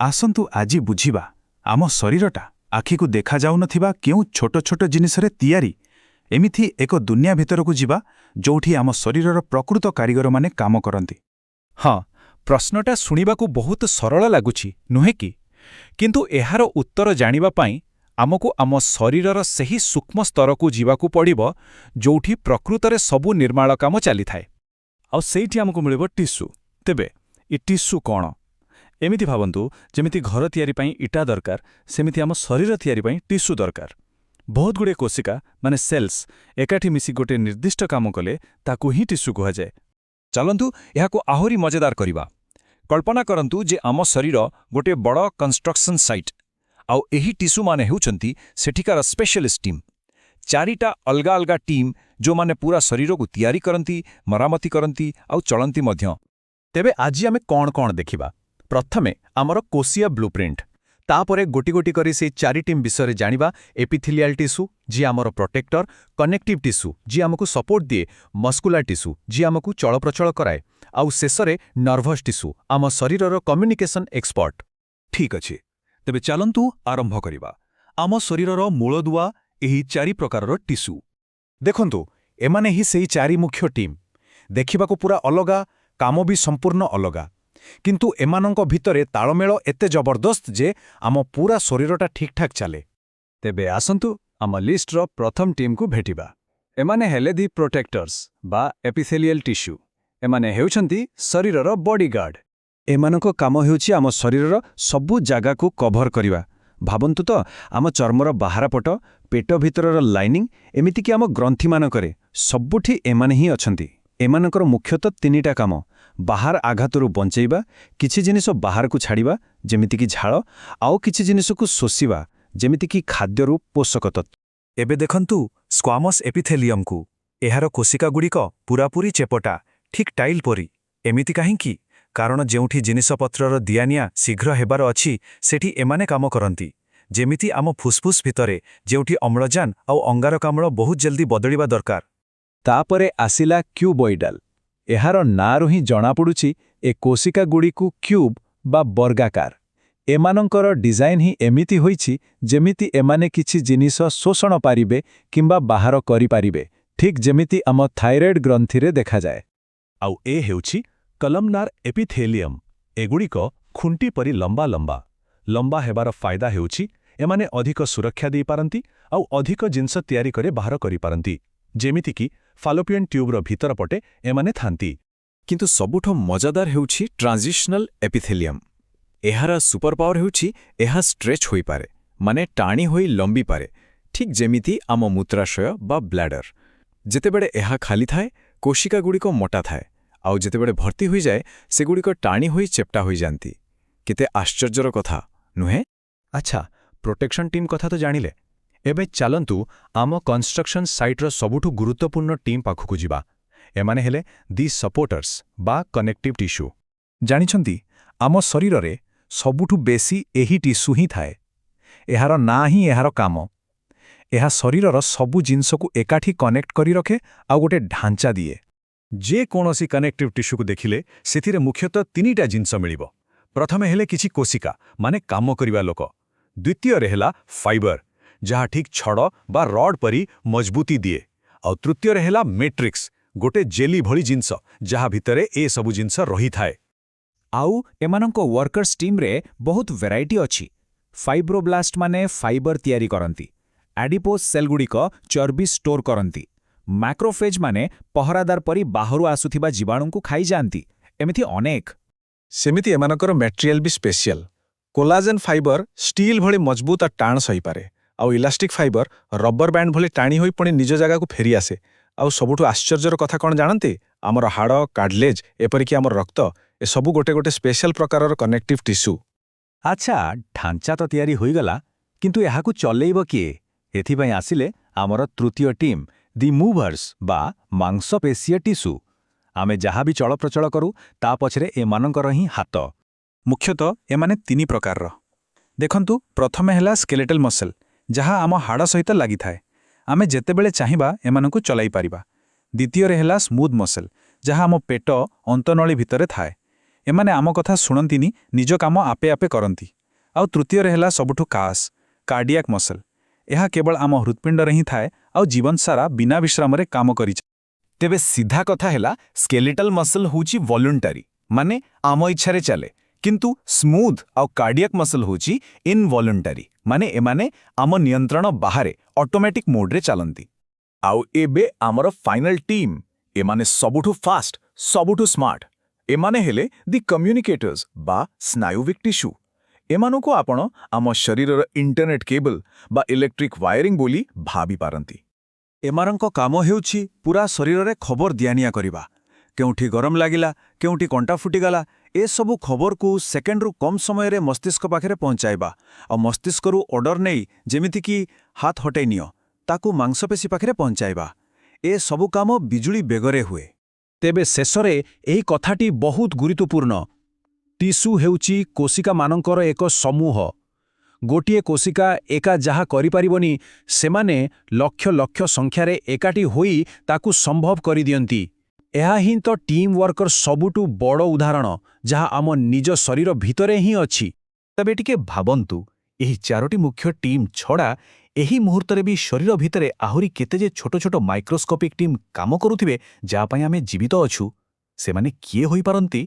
आसंतु आजी बुझिबा आम शरीरटा आखिकु देखा जाउनथिबा केउ छोट छोट जिनिसरे तियारी एमिथि एक दुनिया भितरकु जिबा जोठी आम शरीरर प्रकृत कारीगर माने काम करंती। हाँ, प्रश्नटा शुणिबाकू बहुत सरल लागुछि नुहे कि, किंतु एहार उत्तर जानिबा पाई आमको आम शरीरर सही सूक्ष्म स्तरकू जिबाकू पड़िबो जोठी प्रकृतरे सबु निर्माण काम चली थाए। आउ सेठी आमको मिलिबो टिश्यू। तेबे इ टिश्यू कोण? एमिति भावंतु जेमिति घर तयारी पाई इटा दरकार सेमिति आम शरीर तयारी पाई टिश्यू दरकार। बहुत गुड़े कोशिका माने सेल्स एकाठी मिसी गोटे निर्दिष्ट काम कले ताकू ही टिश्यू कहा जाए। चलंतु एहाको आहुरी मजेदार करिबा। कल्पना करंतु जे आम शरीर गोटे बड़ कंस्ट्रक्शन साइट आउ एही टिश्यू माने हेउचंती सेठिकार स्पेशलिस्ट टीम। चारिटा अलगा अलगा टीम जो माने पूरा शरीर को तयारी करंती, मरामती करंती आउ चलंती मध्य। तेबे आजी आमे कोण कोण देखिबा। प्रथमे आमर कोशिया ब्लूप्रिंट, तापरे गोटी गोटी करी से चारि टीम विषय जानिबा। एपिथेलियल टिश्यू जी आमर प्रोटेक्टर, कनेक्टिव टिश्यू जी आमको सपोर्ट दिए, मस्कुलर टिश्यू जी आमको चलप्रचल कराए, आउ शेषरे नर्भस टिश्यू आम शरीरर कम्युनिकेशन एक्सपर्ट। ठीक अछि, तेबे चलंतु आरंभ करिबा। आम शरीरर मूलदुआ एही चारि प्रकारर टिश्यू। देखंतु एमाने ही सेही चारि मुख्य टीम। देखिबाकू पूरा अलगा, काम भी संपूर्ण अलगा, किंतु एमानंक भितरे ताळमेळ एते जबरदस्त जे आम पूरा शरीरटा ठीक ठाक चले। तेबे आसंतु आम लिस्टर प्रथम टीम को भेटिबा। एमाने हेले दि प्रोटेक्टर्स बा एपिथेलियल टिश्यू। एमाने हेउछंती शरीरर बॉडीगार्ड। एमानंक काम हेउछि आम शरीरर सबु जागा को कभर करिवा। भाबंतु तो आम चर्मर बाहर पट, पेट भितरर लाइनिंग एमिति कि आम ग्रंथि मानकरे सबुठी एमाने ही अछंती। एमानकर मुख्यतः तीनिटा काम। बाहर आघातरू बंचेइबा, किछि जिनिस बाहर को छाड़िबा जेमिति कि झाळ, आउ किछि जिनिस को शोषिबा जेमिति कि खाद्यरू पोषक तत्व। एबे देखंतु स्क्वामस एपिथेलियम को। एहार कोशिका गुड़िक पूरापूरी चेपटा, ठीक टाइल परी। एमिति काहिंकी? कारण जेउठी जिनिसपत्रर दियानिया शीघ्र हेबार अछि सेठी एमाने काम करंती। जेमिति आम फुसफुस भितरे जेउठी अम्लजान आउ अंगारकाम्ल बहुत जल्दी बदलिबा दरकार। तापरे आसिला क्यूबॉइडल। एहार नारू ही जनापड़ुछि ए कोशिका गुड़िकु क्यूब बा वर्गाकार। एमानंकर डिजाइन ही एमिति होइछि जेमिति एमाने किछि जिनिस शोषण पारिबे किंबा बाहर करि पारिबे, ठीक जेमिति आम थायरॉइड ग्रंथिरे देखा जाए। आउ ए हेउछि कलमनार एपिथेलियम। एगुड़िक खुंटी परी लंबा लंबा। लंबा हेबार फायदा हेउछि एमाने अधिक सुरक्षा देई पारंती आउ अधिक जिंस तयारी करे बाहर करि पारंती, जेमिति कि फालोपियन ट्यूबर भीतर पटे एमाने थांती। किंतु सबुठ मजादार हेउछि ट्रांजिशनल एपिथेलियम। एहार सुपर पावर हेउछि एहा स्ट्रेच होई पारे, माने टाणी होई लंबी पारे, ठीक जेमिति आम मूत्राशय बा ब्लैडर। जेतेबेले एहा खाली थाए कोशिका गुड़िक मोटा थाए, आउ जेतेबेले भर्ती होई जाए सेगुड़िक टाणी होई चेप्टा होई जानती। केते आश्चर्यर कथा नुहे? अच्छा, प्रोटेक्शन टीम कथा तो जानिले। एबे चलंतु आम कंस्ट्रक्शन साइटर सबुठु गुरुत्वपूर्ण टीम पाखकु जिबा। एमाने हेले दि सपोर्टर्स बा कनेक्टिव टिश्यू। जानिछंती आम शरीररे सबुठु बेसी एही टिश्यू ही थाए। एहार ना ही एहार काम। एहा शरीरर सबु जिंसकु एकाठी कनेक्ट करी रखे आ गोटे ढांचा दिए। जे कोनोसी कनेक्टिव टिश्यू को देखिले सेथिरे मुख्यतः तीनिटा जिंस मिलिबो। प्रथमे हेले किछि कोशिका माने काम करिवा लोक। द्वितीय रहेला फाइबर जहाँ ठीक छड़ बा रड परी मजबूती दिए। आउ तृतीय रहेला मैट्रिक्स, गोटे जेली भली जिंस जहाँ भितरे ए सबु जिंस रही थाए। आउ एमानंको वर्कर्स टीम रे बहुत वेराइटी अछि। फाइब्रोब्लास्ट माने फाइबर तयारी करंती। एडिपोज सेल गुड़िक चर्बी स्टोर करंती। मैक्रोफेज माने पहरादार परी बाहरु आसुथिबा जीवाणु को खाई जानती। एमिथि अनेक। सेमिति एमानकर मटेरियल भी स्पेशल। कोलाजेन फाइबर स्टील भली मजबूत आ टाण सही पारे, आउ इलास्टिक फाइबर रबर बैंड भली टाणी होई पुणी निज जगह को फेरी आसे। आउ सबुठु आश्चर्यर कथा कौन जानते? आमर हाड़, कार्डलेज एपरिकी आमर रक्त ए सबु गोटे गोटे स्पेशल प्रकारर कनेक्टिव टिश्यू। अच्छा, ढांचा तो तयारी होई गला, किंतु एहाकु चलेइबो किए? एथिपई आसिले आमर तृतीय टीम दि मूवर्स बा मांसपेशीय टिश्यू। आमे जहाँ भी चलप्रचल करू ता पछरे एमानंकर ही हाथ। मुख्यतः एमाने तीनी प्रकारर। देखंतु प्रथमे हेला स्केलेटल मसल जहाँ आम हाड़ सहित लागि थाए। आमे जेतेबेले चाहिबा एमानंकु चलाई पारिबा। द्वितीय हेला स्मूथ मसल जहाँ आम पेट अंतनळी भितरे थाए। ଏମାନେ ଆମ କଥା ଶୁଣନ୍ତିନି, ନିଜ କାମ ଆପେ ଆପେ କରନ୍ତି। ଆଉ ତୃତୀୟରେ ହେଲା ସବୁଠୁ ଖାସ୍ କାର୍ଡିଆକ୍ ମସଲ। ଏହା କେବଳ ଆମ ହୃତ୍ପିଣ୍ଡରେ ହିଁ ଥାଏ ଆଉ ଜୀବନ ସାରା ବିନା ବିଶ୍ରାମରେ କାମ କରିଛି। ତେବେ ସିଧା କଥା ହେଲା ସ୍କେଲେଟାଲ ମସଲ ହେଉଛି ଭଲ୍ୟୁଣ୍ଟାରୀ, ମାନେ ଆମ ଇଚ୍ଛାରେ ଚାଲେ, କିନ୍ତୁ ସ୍ମୁଥ୍ ଆଉ କାର୍ଡିଆକ୍ ମସଲ ହେଉଛି ଇନଭଲ୍ୟୁଣ୍ଟାରୀ, ମାନେ ଏମାନେ ଆମ ନିୟନ୍ତ୍ରଣ ବାହାରେ ଅଟୋମେଟିକ୍ ମୋଡ୍ରେ ଚାଲନ୍ତି। ଆଉ ଏବେ ଆମର ଫାଇନାଲ ଟିମ୍, ଏମାନେ ସବୁଠୁ ଫାଷ୍ଟ, ସବୁଠୁ ସ୍ମାର୍ଟ। ଏମାନେ ହେଲେ ଦି କମ୍ୟୁନିକେଟର୍ସ ବା ସ୍ନାୟୁବିକ୍ ଟିସ୍ୟୁ। ଏମାନଙ୍କୁ ଆପଣ ଆମ ଶରୀରର ଇଣ୍ଟରନେଟ୍ କେବଲ ବା ଇଲେକ୍ଟ୍ରିକ୍ ୱାୟାରିଂ ବୋଲି ଭାବିପାରନ୍ତି। ଏମାନଙ୍କ କାମ ହେଉଛି ପୁରା ଶରୀରରେ ଖବର ଦିଆନିଆ କରିବା। କେଉଁଠି ଗରମ ଲାଗିଲା, କେଉଁଠି କଣ୍ଟା ଫୁଟିଗଲା, ଏସବୁ ଖବରକୁ ସେକେଣ୍ଡରୁ କମ୍ ସମୟରେ ମସ୍ତିଷ୍କ ପାଖରେ ପହଞ୍ଚାଇବା ଆଉ ମସ୍ତିଷ୍କରୁ ଅର୍ଡର ନେଇ ଯେମିତିକି ହାତ ହଟେଇ ନିଅ, ତାକୁ ମାଂସପେଶୀ ପାଖରେ ପହଞ୍ଚାଇବା। ଏସବୁ କାମ ବିଜୁଳି ବେଗରେ ହୁଏ। ତେବେ ଶେଷରେ ଏହି କଥାଟି ବହୁତ ଗୁରୁତ୍ୱପୂର୍ଣ୍ଣ। ଟିସ୍ୟୁ ହେଉଛି କୋଶିକାମାନଙ୍କର ଏକ ସମୂହ। ଗୋଟିଏ କୋଶିକା ଏକା ଯାହା କରିପାରିବନି, ସେମାନେ ଲକ୍ଷ ଲକ୍ଷ ସଂଖ୍ୟାରେ ଏକାଠି ହୋଇ ତାକୁ ସମ୍ଭବ କରିଦିଅନ୍ତି। ଏହା ହିଁ ତ ଟିମ୍ ୱାର୍କର ସବୁଠୁ ବଡ଼ ଉଦାହରଣ, ଯାହା ଆମ ନିଜ ଶରୀର ଭିତରେ ହିଁ ଅଛି। ତେବେ ଟିକେ ଭାବନ୍ତୁ, ଏହି 4ଟି ମୁଖ୍ୟ ଟିମ୍ ଛଡ଼ା ଏହି ମୁହୂର୍ତ୍ତରେ ବି ଶରୀର ଭିତରେ ଆହୁରି କେତେ ଯେ ଛୋଟ ଛୋଟ ମାଇକ୍ରୋସ୍କୋପିକ୍ ଟିମ୍ କାମ କରୁଥିବେ, ଯାହା ପାଇଁ ଆମେ ଜୀବିତ ଅଛୁ। ସେମାନେ କିଏ ହୋଇପାରନ୍ତି?